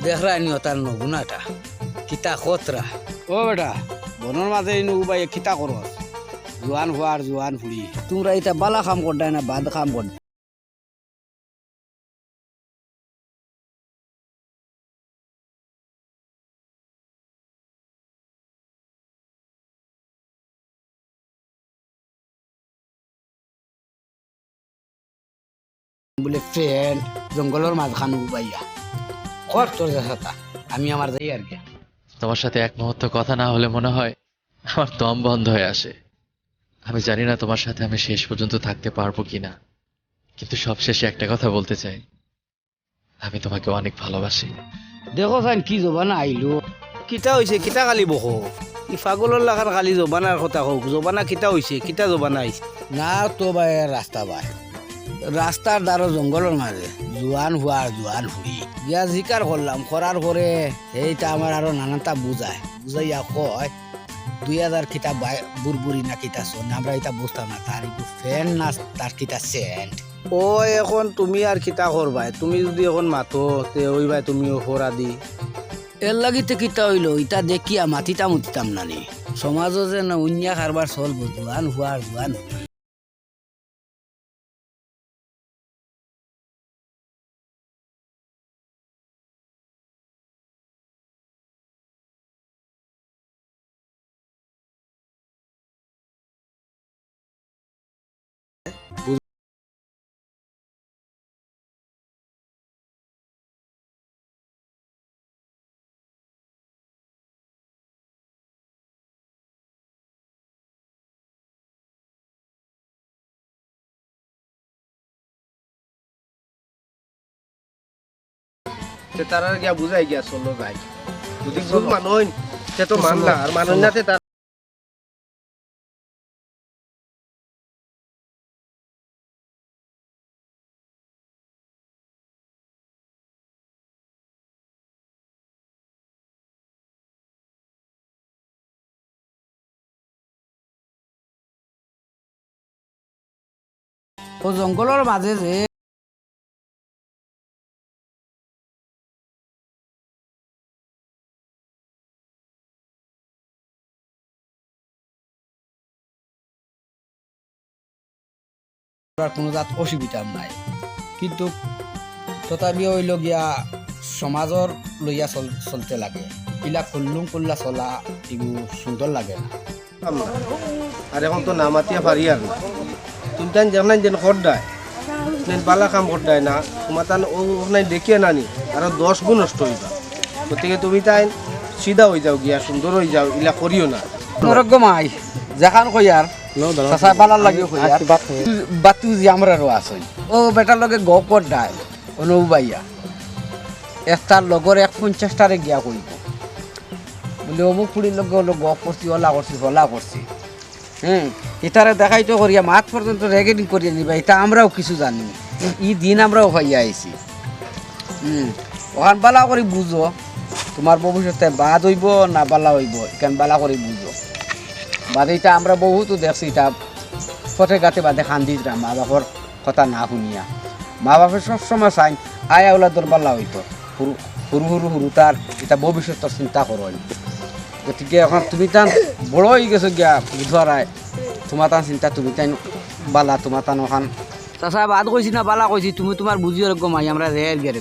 দেখরা নিও তার নগুনাটা কিতা খতরা ও বেটা বনের মাঝে নগুবাই কিতা করস জোয়ান হওয়ার জোয়ান ফুড়ি তোমরা এটা বালা কাম করডাই না বাদ কাম কর বলে ফ্রেন্ড জঙ্গলের মাঝখান উবাইয়া কর তোর দেখা আমি আমার যাই আর কি তোমার সাথে এক মুহূর্ত কথা না হলে মনে হয় আমার দম বন্ধ হয়ে আসে। আমি জানি না তোমার সাথে আমি শেষ পর্যন্ত থাকতে পারবো কিনা, কিন্তু সবশেষে একটা কথা বলতে চাই, আমি তোমাকে অনেক ভালোবাসি। দেখো সাইন কি জবানা আইলো কিতা হইছে কিতা কালি বকো ই পাগলের লাগার কালি জবানার কথা হোক জবানা কিতা হইছে কিতা জবানা আইছে না তো ভাই রাস্তা ভাই রাস্তার দ্বারা জঙ্গলের মাঝে জোয়ান হুয়া জোয়ান হুড়ি ইয়া জিকার করলাম করার পরে এইটা আমার আরো নানানটা বুঝাইয়া কয় 2000 কিতা বুরবুরি না কিতা শোন আমরা এটা বুঝতাম না তার ফ্যান না তার কিতা সেন্ট ও এখন তুমি আর কিতা করবাই তুমি যদি এখন মাথো তে ওই ভাই তুমিও হরা দি এর লাগিতে কিতা হইলো ইটা দেখিয়া মাতিতাম নানি সমাজও যে না উন্যা কারবার চলবো জোয়ান হুয়া জোয়ান তারা গিয়া বুঝাই গিয়া চলো যাই যদি ভুল মানুষ সে তো মানলা আর মানুষ নাতে তার ও জঙ্গলের মাঝে যে কোনো জাত অসুবিধা নাই কিন্তু তথাপিও হইল গিয়া সমাজর লইয়া চলতে লাগে ইলা কল্লা চলা এগুলো সুন্দর লাগে না আর এখন তো নামাতিয়া পারি আর না তুমি তাই জানাই যেন করদায় বালা কাম করদায় না তোমার তান ওখানে দেখিয়ে নানি আরো 10 গুণ নষ্ট হইবা গতিকে তুমি তাই সিধা হয়ে যাও গিয়া সুন্দর হয়ে যাও ইলা করিও না নরগমাই যেখান কইয়ার চাচা বালার লাগে কইয়ার বাতু যে আমরা রো আছে ও বেটার লগে গ করদায় অনুবাইয়া একটার লগর 150টারে গিয়া কইব বলে অমুক পুরীর লগে হলো গ করছি হলা করছি এটারে দেখাইতো করিয়া মাঠ পর্যন্ত রেকর্ডিং করিয়া নিবা এটা আমরাও কিছু জানি ই দিন আমরাও হইয়া আইছি ওখান বালা করে বুঝো তোমার ভবিষ্যতে বাদ হইব না বালা হইব এখান বালা করে বুঝো বাদ এটা আমরা বহুতো দেখছি এটা পথে গাতে বাদে খান্দি মা বাপর কথা না শুনিয়া মা বাপের সবসময় চাই আয়া ওলা তোর বালা হইতো সরু তার এটা ভবিষ্যতের চিন্তা করো গতিকে এখন তুমি তান বড় হয়ে গেছো গিয়া বুধবারায় তোমার তান চিন্তা তুমি তাই বালা তোমার তান ওখান চাচা বাদ কইছি না বালা কইছি তুমি তোমার বুঝিও গমাই আমরা রেয়ার গেরে